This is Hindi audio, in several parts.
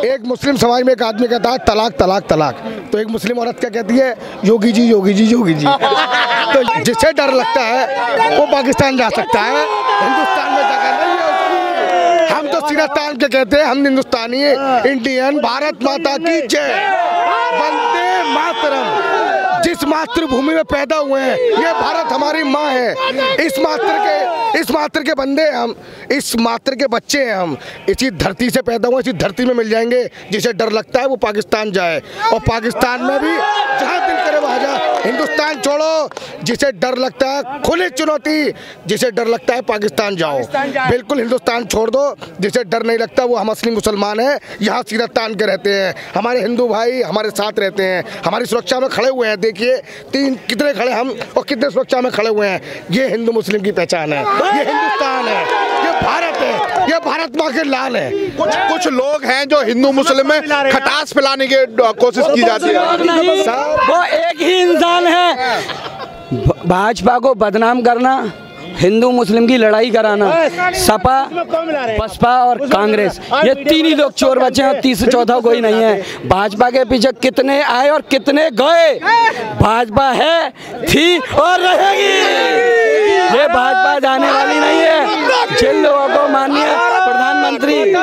एक मुस्लिम समाज में एक आदमी कहता है तलाक तलाक तलाक, तो एक मुस्लिम औरत क्या कहती है? योगी जी योगी जी योगी जी। तो जिसे डर लगता है वो पाकिस्तान जा सकता है, हिंदुस्तान में जगह नहीं है उसकी। हम तो सीधा तान के कहते हैं, हम हिंदुस्तानी इंडियन, भारत माता की जय, वंदे मातरम। जिस मातृभूमि में पैदा हुए हैं, ये भारत हमारी माँ है। इस मातृ के बंदे हैं हम, इस मातृ के बच्चे हैं हम। इसी धरती से पैदा हुए, इसी धरती में मिल जाएंगे। जिसे डर लगता है वो पाकिस्तान जाए, और पाकिस्तान में भी जहाँ दिल करे वहाँ जाए। हिंदुस्तान छोड़ो, जिसे डर लगता है खुली चुनौती, जिसे डर लगता है पाकिस्तान जाओ। बिल्कुल हिंदुस्तान छोड़ दो, जिसे डर नहीं लगता वो हम असली मुसलमान हैं, यहाँ सीधा तान के रहते हैं। हमारे हिंदू भाई हमारे साथ रहते हैं, हमारी सुरक्षा में खड़े हुए हैं। देखिए कितने खड़े हम और कितने सुरक्षा में खड़े हुए हैं। ये हिंदू मुस्लिम की पहचान है, ये हिंदुस्तान है, ये भारत है, ये भारत माँ के लाल है। कुछ लोग हैं जो हिंदू मुस्लिम में खटास फैलाने की कोशिश की जाती है। वो एक ही इंसान है, भाजपा को बदनाम करना, हिंदू मुस्लिम की लड़ाई कराना। सपा, बसपा और कांग्रेस, ये तीन ही लोग चोर बचे हैं, तीसरा चौथा कोई नहीं है। भाजपा के पीछे कितने आए और कितने गए, भाजपा है, थी और रहेगी। ये भाजपा जाने वाली नहीं है। जिन लोगों को माननीय प्रधानमंत्री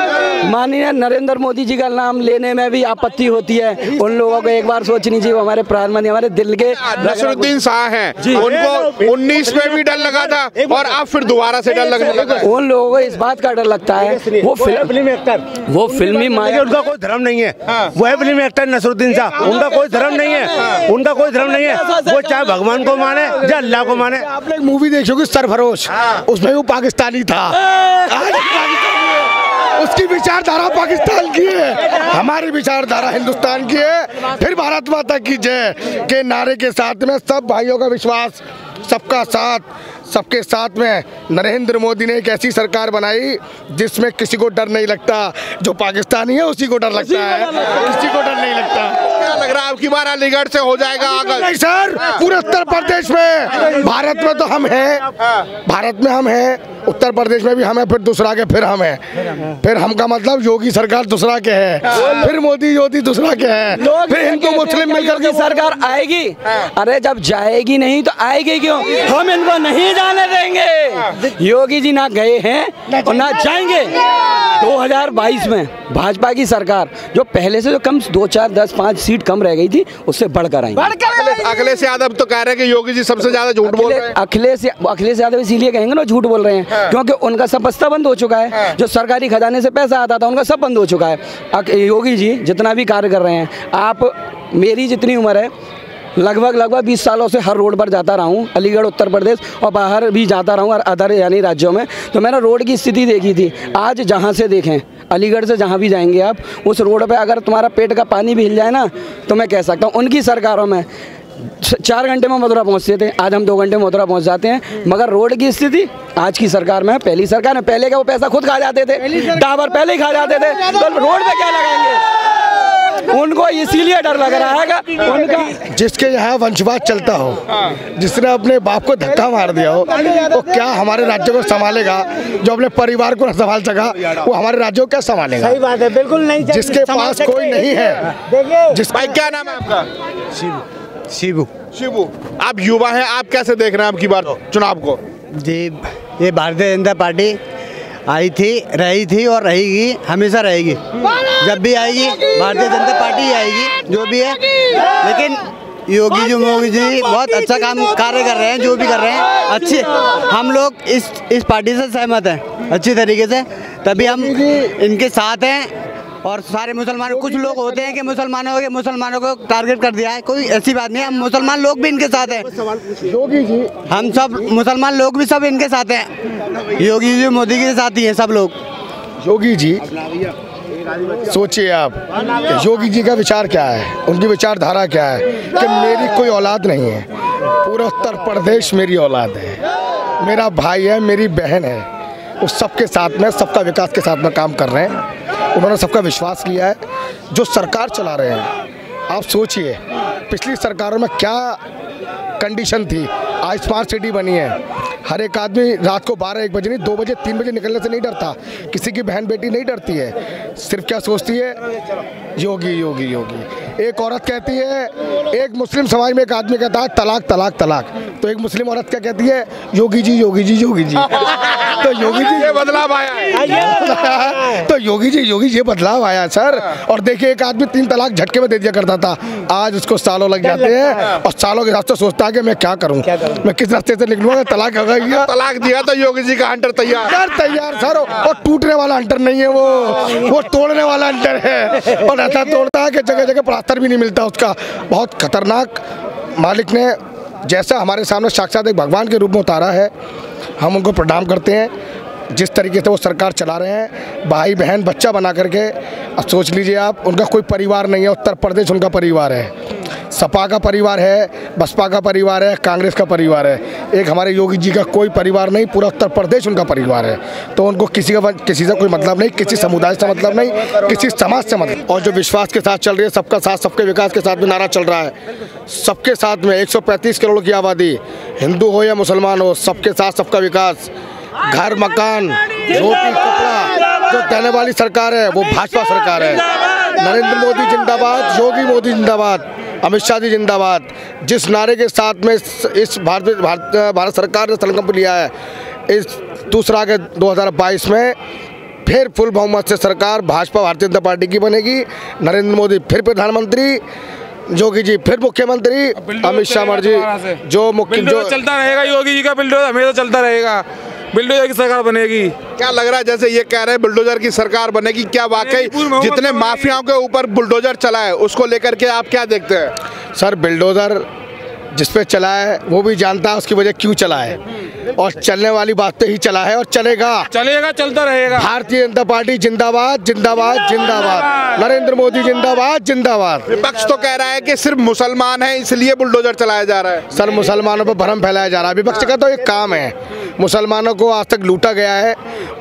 माननीय नरेंद्र मोदी जी का नाम लेने में भी आपत्ति होती है, उन लोगों को एक बार सोचनी चाहिए। हमारे प्रधानमंत्री हमारे दिल के नसरुद्दीन शाह हैं, उनको 19 में भी डर लगा था और अब फिर दोबारा से डर लगने लगा। उन लोगों को इस बात का डर लगता है, वो फिल्मी एक्टर, वो फिल्मी माया, उनका कोई धर्म नहीं है। वो है फिल्मी एक्टर नसरुद्दीन शाह, उनका कोई धर्म नहीं है, उनका कोई धर्म नहीं है। वो चाहे भगवान को माने या अल्लाह को माने। आपने एक मूवी देखी होगी सरफरोश, उसमें वो पाकिस्तानी था। उसकी विचारधारा पाकिस्तान की है, हमारी विचारधारा हिंदुस्तान की है। फिर भारत माता की जय के नारे के साथ में सब भाइयों का विश्वास, सबका साथ, सबके साथ में नरेंद्र मोदी ने एक ऐसी सरकार बनाई जिसमें किसी को डर नहीं लगता। जो पाकिस्तानी है उसी को डर लगता है, किसी को डर नहीं लगता। क्या लग रहा है अब की बार अलीगढ़ से हो जाएगा आगे? नहीं सर, पूरे उत्तर प्रदेश में, भारत में तो हम हैं, भारत में हम हैं, उत्तर प्रदेश में भी हम हैं, फिर दूसरा के फिर हम हैं। फिर हम का मतलब योगी सरकार दूसरा के है, फिर मोदी योगी दूसरा के है, फिर हिंदू मुस्लिम मिलकर के सरकार आएगी। अरे जब जाएगी नहीं तो आएगी क्यों? हम इनको नहीं जाने देंगे। योगी जी ना गए हैं और ना जाएंगे। 2022 में भाजपा की सरकार जो पहले से जो कम 2, 4, 10, 5 सीट कम रह गई थी, उससे बढ़कर आई। अखिलेश यादव तो कह रहे हैं कि योगी जी सबसे ज्यादा झूठ बोल रहे हैं। अखिलेश यादव इसीलिए कहेंगे ना झूठ बोल रहे हैं, क्योंकि उनका सब बस्ता बंद हो चुका है। जो सरकारी खजाने से पैसा आता था उनका सब बंद हो चुका है। योगी जी जितना भी कार्य कर रहे हैं, आप मेरी जितनी उम्र है लगभग 20 सालों से हर रोड पर जाता रहा हूँ, अलीगढ़ उत्तर प्रदेश और बाहर भी जाता रहा हूँ अदर यानी राज्यों में। तो मैंने रोड की स्थिति देखी थी। आज जहाँ से देखें, अलीगढ़ से जहाँ भी जाएंगे आप, उस रोड पे अगर तुम्हारा पेट का पानी भी हिल जाए ना, तो मैं कह सकता हूँ उनकी सरकारों में 4 घंटे में मथुरा पहुँचते थे, आज हम 2 घंटे में मथुरा पहुँच जाते हैं। मगर रोड की स्थिति आज की सरकार में, पहली सरकार में पहले का वो पैसा खुद खा जाते थे, डाबर पहले ही खा जाते थे, तो रोड पे क्या लगाएंगे? उनको इसीलिए डर लग रहा है उनका। जिसके यहाँ वंशवाद चलता हो, जिसने अपने बाप को धक्का मार दिया हो, वो क्या हमारे राज्य को संभालेगा? जो अपने परिवार को न संभाल सका, वो हमारे राज्य को क्या संभालेगा? सही बात है, बिल्कुल नहीं। जिसके पास कोई नहीं है, जिस भाई क्या नाम है आपका? शिबू। आप युवा हैं, आप कैसे देख रहे हैं आपकी बार चुनाव को? जी, ये भारतीय जनता पार्टी आई थी, रही थी और रहेगी, हमेशा रहेगी। जब भी आएगी भारतीय जनता पार्टी आएगी, जो भी है। लेकिन योगी जी बहुत अच्छा कार्य कर रहे हैं, जो भी कर रहे हैं अच्छे। हम लोग इस पार्टी से सहमत हैं अच्छी तरीके से, तभी हम इनके साथ हैं। और सारे मुसलमानों, कुछ लोग होते हैं कि मुसलमानों को टारगेट कर दिया है, कोई ऐसी बात नहीं है। हम मुसलमान लोग भी इनके साथ हैं। योगी जी, हम सब मुसलमान लोग भी सब इनके साथ हैं। योगी जी मोदी के साथ ही हैं सब लोग। योगी जी, सोचिए आप योगी जी का विचार क्या है, उनकी विचारधारा क्या है कि मेरी कोई औलाद नहीं है, पूरा उत्तर प्रदेश मेरी औलाद है, मेरा भाई है, मेरी बहन है। उस सबके साथ में, सबका विकास के साथ में काम कर रहे हैं। उन्होंने सबका विश्वास किया है। जो सरकार चला रहे हैं, आप सोचिए पिछली सरकारों में क्या कंडीशन थी। आज स्मार्ट सिटी बनी है, हर एक आदमी रात को 12-1 बजे नहीं, 2 बजे 3 बजे निकलने से नहीं डरता। किसी की बहन बेटी नहीं डरती है, सिर्फ क्या सोचती है, योगी योगी योगी। एक औरत कहती है, एक मुस्लिम समाज में एक आदमी कहता है तलाक तलाक तलाक, तो एक मुस्लिम औरत क्या कहती है, योगी जी योगी जी योगी जी। तो योगी जी ये बदलाव आया है। तो योगी जी योगी ये बदलाव आया सर। और देखिए एक आदमी 3 तलाक झटके में दे दिया करता था, आज उसको सालों लग जाते हैं और सालों के हिसाब से सोचता है कि मैं क्या करूं, मैं किस रास्ते से निकलूंगा। तलाक हो गया, तलाक दिया तो योगी जी का हंटर तैयार सर। और टूटने वाला हंटर नहीं है वो तोड़ने वाला हंटर है। और ऐसा तोड़ता है कि जगह जगह प्लास्टर भी नहीं मिलता उसका। बहुत खतरनाक मालिक ने जैसा हमारे सामने साक्षात एक भगवान के रूप में उतारा है, हम उनको प्रणाम करते हैं। जिस तरीके से वो सरकार चला रहे हैं, भाई बहन बच्चा बना करके, अब सोच लीजिए आप, उनका कोई परिवार नहीं है। उत्तर प्रदेश उनका परिवार है, सपा का परिवार है, बसपा का परिवार है, कांग्रेस का परिवार है। एक हमारे योगी जी का कोई परिवार नहीं, पूरा उत्तर प्रदेश उनका परिवार है। तो उनको किसी से कोई मतलब नहीं, किसी समुदाय से मतलब नहीं, किसी समाज से मतलब। और जो विश्वास के साथ चल रही है, सबका साथ सबके विकास के साथ भी नारा चल रहा है, सबके साथ में 135 करोड़ की आबादी, हिंदू हो या मुसलमान हो, सबके साथ सबका विकास, घर मकान रोटी कपड़ा जो देने वाली सरकार है वो भाजपा सरकार है। नरेंद्र मोदी जिंदाबाद, योगी मोदी जिंदाबाद, अमित शाह जी जिंदाबाद। जिस नारे के साथ में इस भारत सरकार ने संकल्प लिया है, इस दूसरा के 2022 में फिर फुल बहुमत से सरकार भाजपा भारतीय जनता पार्टी की बनेगी। नरेंद्र मोदी फिर प्रधानमंत्री, योगी जी फिर मुख्यमंत्री, अमित शाह मर्जी जो मुख्य जो चलता रहेगा। योगी जी का बिल्डोजर हमेशा चलता रहेगा, बिल्डोजर की सरकार बनेगी। क्या लग रहा है, जैसे ये कह रहे हैं बुलडोजर की सरकार बनेगी, क्या वाकई जितने माफियाओं के ऊपर बुलडोजर चला है उसको लेकर के आप क्या देखते हैं? सर बुलडोजर जिस पे चला है वो भी जानता है उसकी वजह क्यों चला है, और चलने वाली बात पे ही चला है और चलेगा, चलता रहेगा। भारतीय जनता पार्टी जिंदाबाद जिंदाबाद जिंदाबाद, नरेंद्र मोदी जिंदाबाद जिंदाबाद। विपक्ष तो कह रहा है कि सिर्फ मुसलमान है इसलिए बुलडोजर चलाया जा रहा है। सर मुसलमानों पर भ्रम फैलाया जा रहा है। विपक्ष का तो एक काम है, मुसलमानों को आज तक लूटा गया है,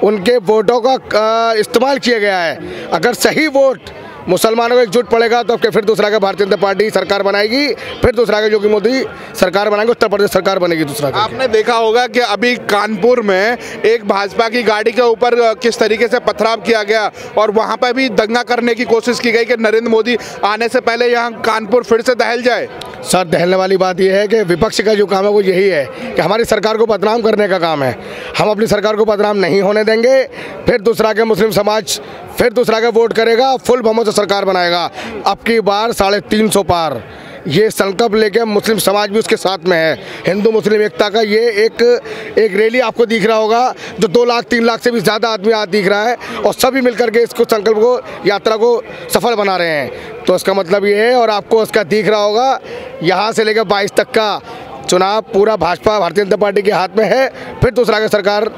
उनके वोटों का इस्तेमाल किया गया है। अगर सही वोट मुसलमानों को एकजुट पड़ेगा तो फिर दूसरा का भारतीय जनता पार्टी सरकार बनाएगी, फिर दूसरा का योगी मोदी सरकार बनाएंगे, उत्तर प्रदेश सरकार बनेगी दूसरा का। आपने देखा होगा कि अभी कानपुर में एक भाजपा की गाड़ी के ऊपर किस तरीके से पथराव किया गया और वहां पर भी दंगा करने की कोशिश की गई कि नरेंद्र मोदी आने से पहले यहाँ कानपुर फिर से दहल जाए। सर दहलने वाली बात यह है कि विपक्ष का जो काम है वो यही है कि हमारी सरकार को बदनाम करने का काम है। हम अपनी सरकार को बदनाम नहीं होने देंगे, फिर दूसरा के मुस्लिम समाज फिर दूसरा का वोट करेगा, फुल बहुमत से सरकार बनाएगा। अब की बार 350 पार, ये संकल्प लेके मुस्लिम समाज भी उसके साथ में है। हिंदू मुस्लिम एकता का ये एक रैली आपको दिख रहा होगा जो 2 लाख 3 लाख से भी ज़्यादा आदमी आज दिख रहा है, और सभी मिलकर के इसको संकल्प को यात्रा को सफल बना रहे हैं। तो इसका मतलब ये है, और आपको उसका दिख रहा होगा यहाँ से लेकर 22 तक का चुनाव पूरा भाजपा भारतीय जनता पार्टी के हाथ में है, फिर दूसरा की सरकार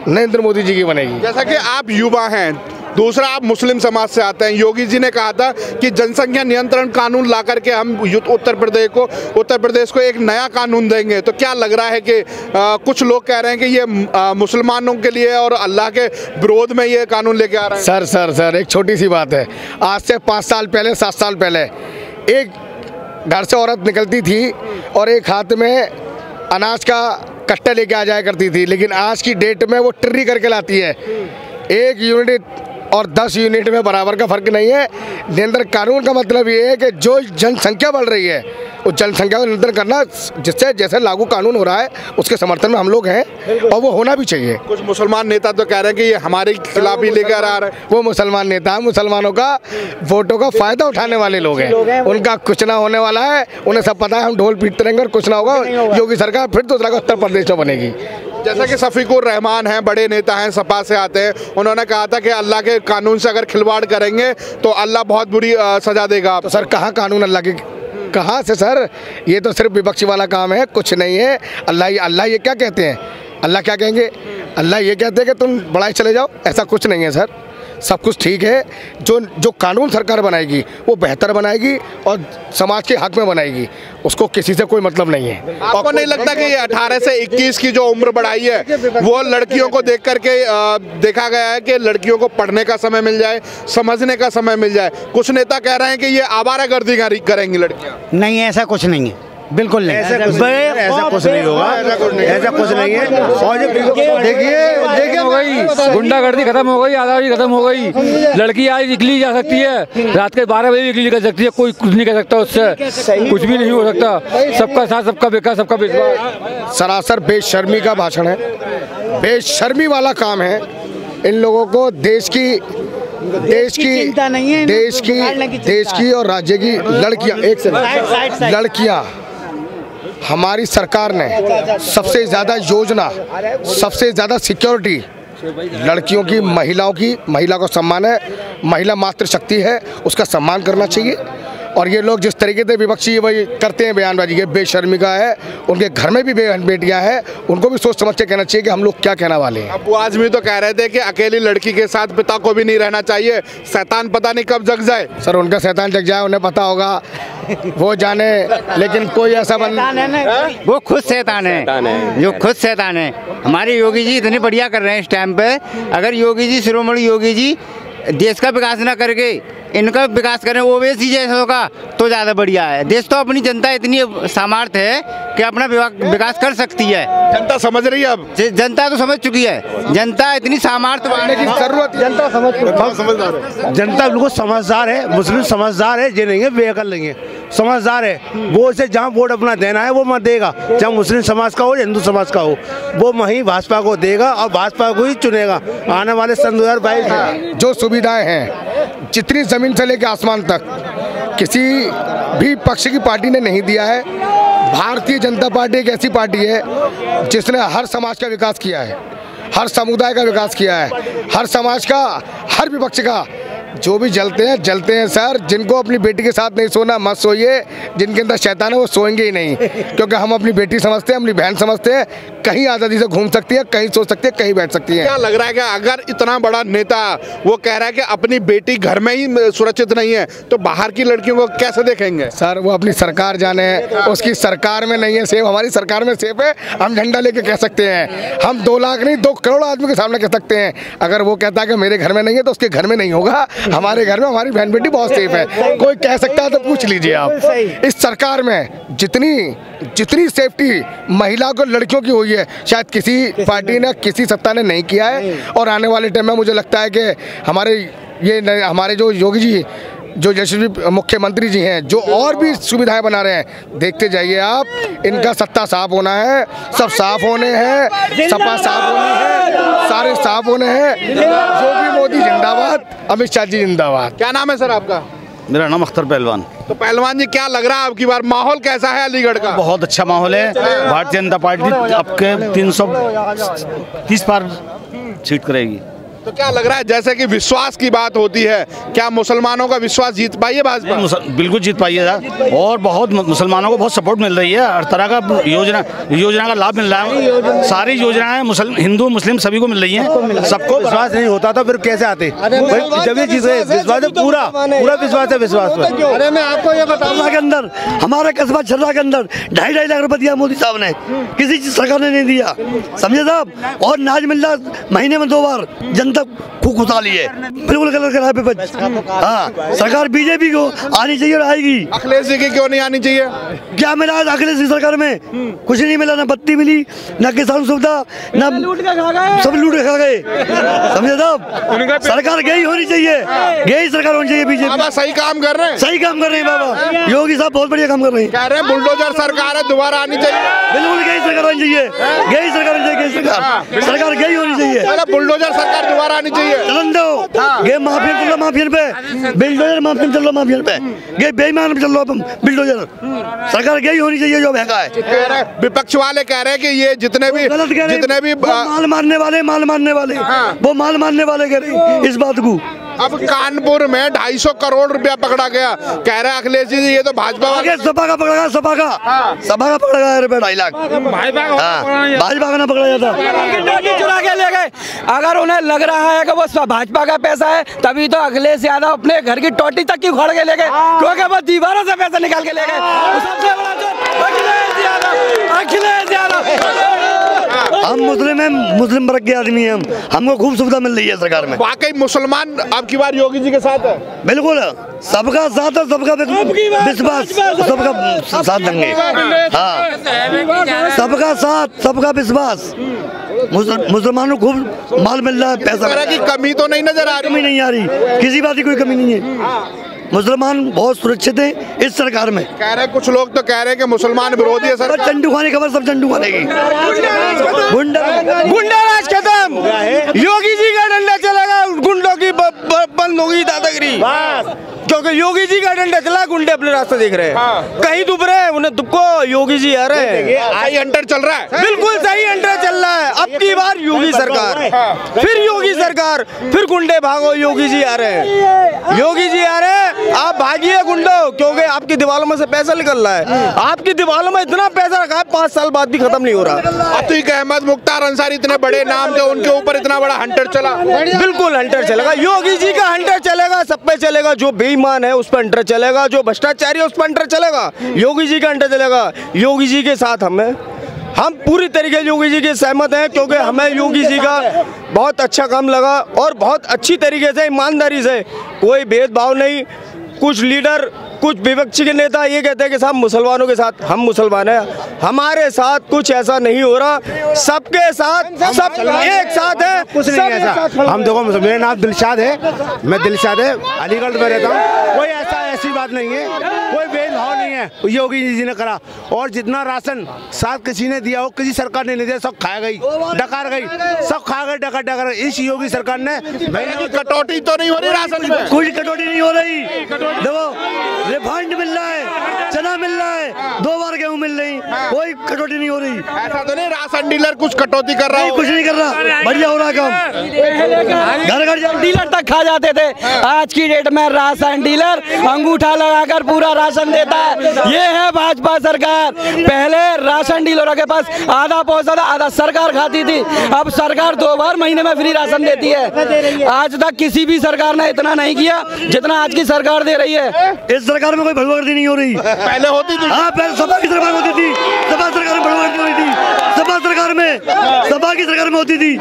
नरेंद्र मोदी जी की बनेगी। जैसा कि आप युवा हैं, दूसरा आप मुस्लिम समाज से आते हैं, योगी जी ने कहा था कि जनसंख्या नियंत्रण कानून ला करके हम उत्तर प्रदेश को एक नया कानून देंगे। तो क्या लग रहा है कि कुछ लोग कह रहे हैं कि ये मुसलमानों के लिए और अल्लाह के विरोध में ये कानून लेके आ रहे हैं? सर एक छोटी सी बात है, आज से 5 साल पहले 7 साल पहले एक घर से औरत निकलती थी और एक हाथ में अनाज का कट्टा लेके आ जाया करती थी, लेकिन आज की डेट में वो ट्री करके लाती है। 1 यूनिट और 10 यूनिट में बराबर का फर्क नहीं है। नियंत्रण कानून का मतलब ये है कि जो जनसंख्या बढ़ रही है उस जनसंख्या को नियंत्रण करना, जिससे जैसे लागू कानून हो रहा है उसके समर्थन में हम लोग हैं, और वो होना भी चाहिए। कुछ मुसलमान नेता तो कह रहे हैं कि ये हमारे खिलाफ ही लेकर आ रहे हैं। वो मुसलमान नेता मुसलमानों का वोटों का फायदा उठाने वाले लोग हैं, उनका कुछ ना होने वाला है। उन्हें सब पता है हम ढोल पीटते रहेंगे और कुछ ना होगा, योगी सरकार फिर दूसरा का उत्तर प्रदेश में बनेगी। जैसा कि शफीकुर रहमान हैं, बड़े नेता हैं, सपा से आते हैं, उन्होंने कहा था कि अल्लाह के कानून से अगर खिलवाड़ करेंगे तो अल्लाह बहुत बुरी सजा देगा। तो सर कहाँ कानून अल्लाह के, कहाँ से सर? ये तो सिर्फ विपक्षी वाला काम है, कुछ नहीं है। अल्लाह ये क्या कहते हैं? अल्लाह क्या कहेंगे? अल्लाह ये कहते हैं कि तुम बड़ाई चले जाओ, ऐसा कुछ नहीं है सर। सब कुछ ठीक है, जो कानून सरकार बनाएगी वो बेहतर बनाएगी और समाज के हक में बनाएगी, उसको किसी से कोई मतलब नहीं है। आपको नहीं लगता कि 18 से 21 की जो उम्र बढ़ाई है वो लड़कियों को देख करके देखा गया है कि लड़कियों को पढ़ने का समय मिल जाए, समझने का समय मिल जाए? कुछ नेता कह रहे हैं कि ये आवारागर्दी करेंगी लड़कियां। नहीं, ऐसा कुछ नहीं है। बिल्कुल नहीं, ऐसा कुछ नहीं होगा, ऐसा कुछ नहीं है। और देखिए हो गई गुंडागर्दी खत्म हो गई, आज़ादी खत्म हो गई। लड़की आज निकली जा सकती है, रात के 12 बजे निकली जा सकती है, कोई कुछ नहीं कह सकता उससे, कुछ भी नहीं हो सकता। सबका साथ, सबका विकास, सबका विश्वास। सरासर बेशर्मी का भाषण है, बेशर्मी वाला काम है। इन लोगों को देश की और राज्य की लड़कियां हमारी सरकार ने सबसे ज़्यादा योजना, सबसे ज़्यादा सिक्योरिटी लड़कियों की, महिला को सम्मान है, महिला मातृशक्ति है, उसका सम्मान करना चाहिए। और ये लोग जिस तरीके से विपक्षी वही करते हैं बयानबाजी, ये बेशर्मी का है। उनके घर में भी बेटियां हैं, उनको भी सोच समझ के कहना चाहिए कि हम लोग क्या कहने वाले हैं। अब वो आदमी तो कह रहे थे कि अकेली लड़की के साथ पिता को भी नहीं रहना चाहिए, शैतान पता नहीं कब जग जाए। सर उनका शैतान जग जाए, उन्हें पता होगा, वो जाने, लेकिन कोई ऐसा वो खुद शैतान है, जो खुद शैतान है। हमारे योगी जी इतने बढ़िया कर रहे हैं इस टाइम पे। अगर योगी जी, शिरोमणि योगी जी देश का विकास ना करके इनका विकास करें, ओवैसी जैसा होगा तो ज़्यादा बढ़िया है। देश तो अपनी जनता इतनी सामर्थ्य है कि अपना विकास कर सकती है। जनता समझ रही है, अब जनता तो समझ चुकी है। जनता इतनी सामर्थ्य की जरूरत, जनता समझदार है, जनता बिल्कुल समझदार है। मुस्लिम समझदार है, ये नहीं है बेअकल नहीं है, समझदार है। वो उसे जहाँ वोट अपना देना है वो मत देगा, चाहे मुस्लिम समाज का हो या हिंदू समाज का हो, वो वहीं भाजपा को देगा और भाजपा को ही चुनेगा आने वाले सन 2022 में। जो सुविधाएं हैं जितनी जमीन से लेकर आसमान तक किसी भी पक्ष की पार्टी ने नहीं दिया है। भारतीय जनता पार्टी एक ऐसी पार्टी है जिसने हर समाज का विकास किया है, हर समुदाय का विकास किया है, हर समाज का, हर विपक्ष का। जो भी जलते हैं सर। जिनको अपनी बेटी के साथ नहीं सोना मत सोइए, जिनके अंदर शैतान है वो सोएंगे ही नहीं, क्योंकि हम अपनी बेटी समझते हैं, अपनी बहन समझते हैं। कहीं आज़ादी से घूम सकती है, कहीं सो सकती है, कहीं बैठ सकती है। क्या लग रहा है कि अगर इतना बड़ा नेता वो कह रहा है कि अपनी बेटी घर में ही सुरक्षित नहीं है, तो बाहर की लड़कियों को कैसे देखेंगे? सर वो अपनी सरकार जाने, उसकी सरकार में नहीं है सेफ, हमारी सरकार में सेफ है। हम झंडा लेके कह सकते हैं, हम 2 लाख नहीं 2 करोड़ आदमी के सामने कह सकते हैं। अगर वो कहता है कि मेरे घर में नहीं है तो उसके घर में नहीं होगा, हमारे घर में हमारी बहन बेटी बहुत सेफ है। कोई कह सकता है तो पूछ लीजिए आप। इस सरकार में जितनी सेफ्टी महिला को, लड़कियों की हुई है, शायद किसी पार्टी ने, किसी सत्ता ने नहीं किया है। और आने वाले टाइम में मुझे लगता है कि हमारे जो योगी जी, जो यशस्वी मुख्यमंत्री जी हैं, जो और भी सुविधाएं बना रहे हैं, देखते जाइए आप। इनका सत्ता साफ होना है, सब साफ होने हैं, सपा साफ होनी है, सारे साफ होने हैं। योगी मोदी जिंदाबाद, अमित शाह जी जिंदाबाद। क्या नाम है सर आपका? मेरा नाम अख्तर पहलवान। तो पहलवान जी क्या लग रहा है आपकी बार माहौल कैसा है अलीगढ़ का? बहुत अच्छा माहौल है। भारतीय जनता पार्टी आपके 330 पार सीट करेगी। तो क्या लग रहा है, जैसे कि विश्वास की बात होती है, क्या मुसलमानों का विश्वास जीत पाई है भाजपा? बिल्कुल जीत पाई है, और बहुत मुसलमानों को बहुत सपोर्ट मिल रही है। हर तरह का योजना का लाभ मिल रहा है। सारी योजनाएं हिंदू मुस्लिम सभी को मिल रही हैं। सबको विश्वास नहीं होता तो फिर कैसे आते? जब ये चीजें विश्वास है, पूरा विश्वास है, विश्वास पर। अरे मैं आपको ये बताऊंगा के अंदर, हमारे कस्बा छर्रा के अंदर 2.5 लाख रुपए दिया मोदी साहब ने, किसी चीज सरकार ने नहीं दिया, समझे साहब। और नाज मिल रहा महीने में 2 बार, जनता खूब खुशहाली है, बिल्कुल कलर करा पे। हाँ, सरकार बीजेपी को आनी चाहिए और आएगी। अखिलेश जी की क्यों नहीं आनी चाहिए? क्या मिला अखिलेश जी सरकार में? कुछ नहीं मिला, ना बत्ती मिली, ना किसान सुविधा, ना सब लूट के खा गए, समझे साहब। सरकार गई होनी चाहिए, गई सरकार होनी चाहिए। बीजेपी बाबा सही काम कर रहे हैं, सही काम कर रहे हैं बाबा। योगी साहब बहुत बढ़िया काम कर रहे हैं। कह रहे हैं बुलडोजर सरकार है, दोबारा आनी चाहिए। बिल्कुल गई सरकार होनी चाहिए, गई सरकार होनी चाहिए, सरकार गई होनी चाहिए। बुलडोजर सरकार दोबारा आनी चाहिए। चलन दो, गे माफिया चल रहा, माफियन पे बिल्डोजर, माफियन चल रहा, माफियन पे गे बेईमान पे चल रहा बिल्डोजर। सरकार गई होनी चाहिए जो बहका है। विपक्ष वाले कह रहे हैं कि ये जितने भी माल मारने वाले वो माल मारने वाले कह रहे इस बात को। अब कानपुर में 250 करोड़ रुपया पकड़ा गया, कह रहे हैं अखिलेश जी ये तो भाजपा वाले। सपा का पकड़ा गया, सपा का पकड़ा गया रुपया 2.5 लाख, भाजपा का ना पकड़ा जाता। चुरा के ले गए। अगर उन्हें लग रहा है कि वो भाजपा का पैसा है, तभी तो अखिलेश यादव अपने घर की टोटी तक की उखाड़ के ले गए, क्योंकि वो दीवारों से पैसा निकाल के ले गए। सबसे बड़ा अखिलेश यादव हम मुस्लिम हैं, मुस्लिम वर्ग के आदमी हैं, हमको खूब सुविधा मिल रही है सरकार में। वाकई मुसलमान अब की बार योगी जी के साथ है? बिल्कुल, सबका साथ है, सबका विश्वास, सबका साथ देंगे। हाँ, सबका साथ, सबका विश्वास। मुसलमानों को खूब माल मिल रहा है, पैसा की कमी तो नहीं नजर आ रही? कमी नहीं आ रही, किसी बात की कोई कमी नहीं है। मुसलमान बहुत सुरक्षित है इस सरकार में। कह रहे कुछ लोग तो कह रहे हैं कि मुसलमान विरोधी है सरकार। चंडू खाने खबर, सब चंडू खाने की। गुंडा राज खत्म, योगी जी का डंडा चलेगा, गुंडों की बंद होगी दादागिरी, क्योंकि योगी जी का डंडा चला, गुंडे अपने रास्ते देख रहे हैं, कहीं दुब रहे हैं, उन्हें दुबको योगी जी आ रहे हैं। सही हंटर चल रहा है, बिल्कुल सही हंटर चल रहा है। अब की बार योगी सरकार, फिर योगी सरकार, फिर गुंडे भागो, योगी जी आ रहे हैं, योगी जी आ रहे हैं। आप भागिए गुंडो, क्योंकि आपकी दीवारों में से पैसा निकल रहा है, आपकी दीवारों में इतना पैसा रखा है 5 साल बाद भी खत्म नहीं हो रहा। अतीक अहमद, मुख्तार अंसारी, इतने बड़े नाम थे, उनके ऊपर इतना बड़ा हंटर चला। बिल्कुल हंटर चलेगा, योगी जी का हंटर चलेगा, सब पे चलेगा। जो बेईमान है उस पर हंटर चलेगा, जो भ्रष्टाचारी है उस पर हंटर चलेगा, योगी जी का हंटर चलेगा। योगी जी के साथ हम पूरी तरीके से योगी जी के सहमत हैं, क्योंकि हमें योगी जी का बहुत अच्छा काम लगा और बहुत अच्छी तरीके से, ईमानदारी से, कोई भेदभाव नहीं। कुछ लीडर, कुछ विपक्षी के नेता ये कहते हैं कि साहब मुसलमानों के साथ, हम मुसलमान हैं, हमारे साथ कुछ ऐसा नहीं हो रहा, सबके साथ, सब एक साथ है, कुछ नहीं ऐसा। हम देखो, मेरा नाम दिलशाद है, मैं दिलशाद है, अलीगढ़ में रहता हूँ। कोई ऐसी बात नहीं है, कोई भेदभाव नहीं है, योगी जी ने करा। और जितना राशन साथ किसी ने दिया हो, किसी सरकार ने नहीं दिया, सब खा गई, डकार गई, सब खा गए, डकार। इस योगी सरकार ने कटौती तो नहीं हो रही राशन में? कोई कटौती नहीं हो रही। देखो, रिफाइंड मिल रहा है, चना मिल रहा है, 2 बार गेहूँ मिल रही, कोई कटौती नहीं हो रही। ऐसा तो नहीं राशन डीलर कुछ कटौती कर रहा है? कुछ नहीं कर रहा, बढ़िया हो रहा काम। घर डीलर तक खा जाते थे, आज की डेट में राशन डीलर अंगूठा लगाकर पूरा राशन देता है। ये है भाजपा सरकार। पहले राशन डीलरों के पास आधा पहुंचता था, आधा सरकार खाती थी, अब सरकार 2 बार महीने में फ्री राशन देती है। आज तक किसी भी सरकार ने इतना नहीं किया जितना आज की सरकार दे रही है। इस सरकार में कोई भड़वागर्दी नहीं हो रही, पहले होती थी। हाँ, पहले सपा की सरकार होती थी, सपा सरकार में भड़वागर्दी हो रही थी, सपा की सरकार में होती थी।